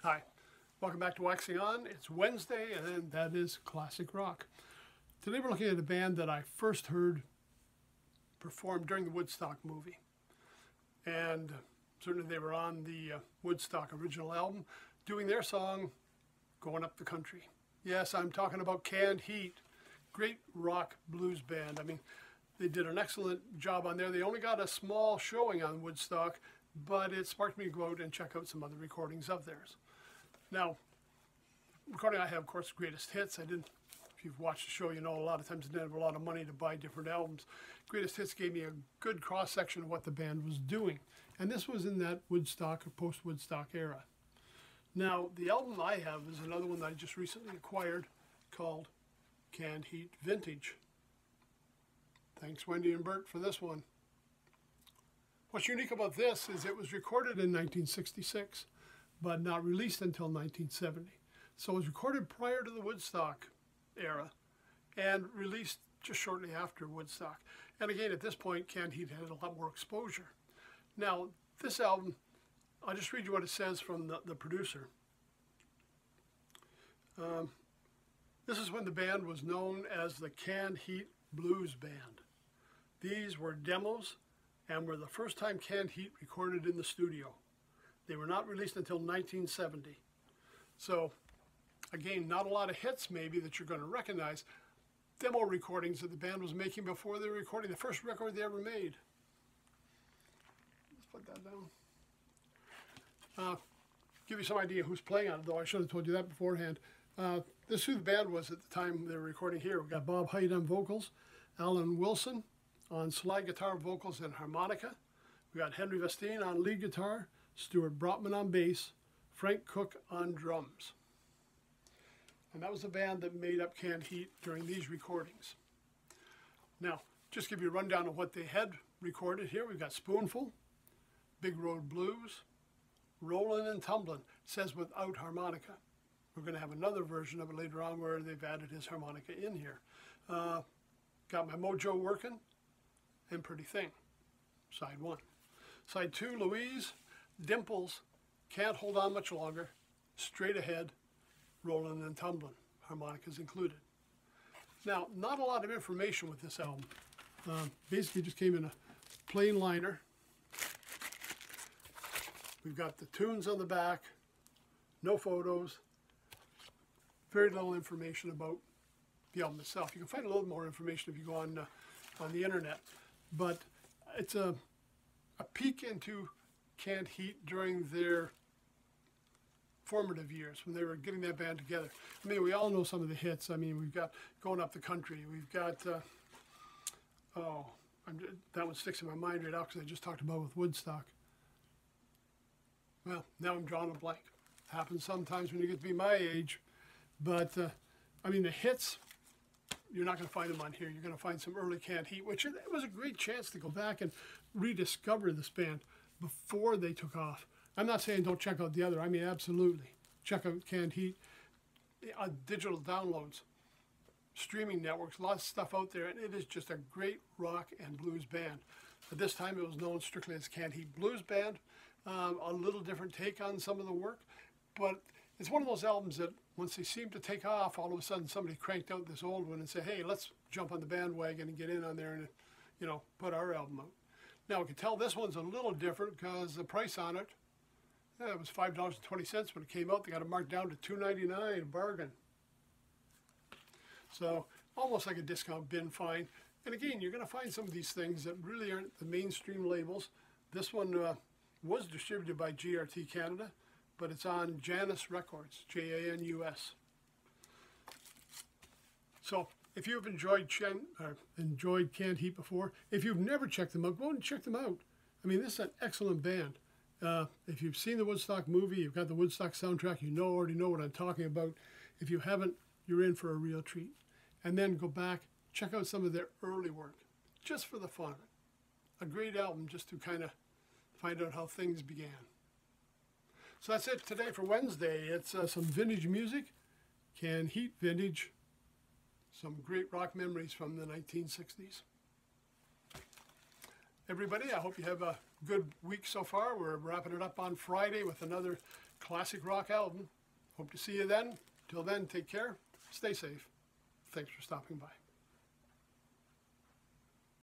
Hi, welcome back to Waxing On. It's Wednesday and that is classic rock. Today we're looking at a band that I first heard perform during the Woodstock movie. And certainly they were on the Woodstock original album doing their song, Going Up the Country. Yes, I'm talking about Canned Heat. Great rock blues band. I mean, they did an excellent job on there. They only got a small showing on Woodstock, but it sparked me to go out and check out some other recordings of theirs. Now, recording I have, of course, Greatest Hits. If you've watched the show, you know a lot of times they didn't have a lot of money to buy different albums. Greatest Hits gave me a good cross-section of what the band was doing. And this was in that Woodstock or post-Woodstock era. Now, the album I have is another one that I just recently acquired called Canned Heat Vintage. Thanks, Wendy and Bert, for this one. What's unique about this is it was recorded in 1966, but not released until 1970. So it was recorded prior to the Woodstock era and released just shortly after Woodstock. And again, at this point, Canned Heat had a lot more exposure. Now, this album, I'll just read you what it says from the producer. This is when the band was known as the Canned Heat Blues Band. These were demos and were the first time Canned Heat recorded in the studio. They were not released until 1970. So, again, not a lot of hits maybe that you're going to recognize. Demo recordings that the band was making before they were recording the first record they ever made. Let's put that down. Give you some idea who's playing on it, though I should have told you that beforehand. This is who the band was at the time they were recording here. We've got Bob Hyde on vocals, Alan Wilson on slide guitar, vocals, and harmonica. We've got Henry Vestine on lead guitar, Stuart Brotman on bass, Frank Cook on drums. And that was the band that made up Canned Heat during these recordings. Now, just give you a rundown of what they had recorded here. We've got Spoonful, Big Road Blues, Rollin' and Tumblin'. It says without harmonica. We're going to have another version of it later on where they've added his harmonica in here. Got My Mojo Workin', and Pretty Thing, side one. Side two, Louise, Dimples, Can't Hold On Much Longer, Straight Ahead, Rollin' and Tumblin', harmonicas included. Now, not a lot of information with this album. Basically just came in a plain liner. We've got the tunes on the back, no photos, very little information about the album itself. You can find a little more information if you go on the internet, but it's a peek into Canned Heat during their formative years when they were getting that band together. I mean, we all know some of the hits. I mean, we've got Going Up the Country. We've got, that one sticks in my mind right now because I just talked about it with Woodstock. Well, now I'm drawing a blank. Happens sometimes when you get to be my age. But, I mean, the hits, you're not going to find them on here. You're going to find some early Canned Heat, which it was a great chance to go back and rediscover this band before they took off. I'm not saying don't check out the other. I mean, absolutely. Check out Canned Heat. Digital downloads, streaming networks, lots of stuff out there, and it is just a great rock and blues band. At this time, it was known strictly as Canned Heat Blues Band. A little different take on some of the work, but it's one of those albums that once they seem to take off, all of a sudden somebody cranked out this old one and said, hey, let's jump on the bandwagon and get in on there and, you know, put our album out. Now, we can tell this one's a little different because the price on it, it was $5.20 when it came out. They got it marked down to $2.99, bargain. So, almost like a discount bin find. And again, you're going to find some of these things that really aren't the mainstream labels. This one was distributed by GRT Canada, but it's on Janus Records, Janus. So, if you've enjoyed Canned Heat before, if you've never checked them out, go and check them out. I mean, this is an excellent band. If you've seen the Woodstock movie, you've got the Woodstock soundtrack, you already know what I'm talking about. If you haven't, you're in for a real treat. And then go back, check out some of their early work, just for the fun of it. A great album just to kind of find out how things began. So that's it today for Wednesday. It's some vintage music, Canned Heat vintage, some great rock memories from the 1960s. Everybody, I hope you have a good week so far. We're wrapping it up on Friday with another classic rock album. Hope to see you then. Till then, take care, stay safe. Thanks for stopping by.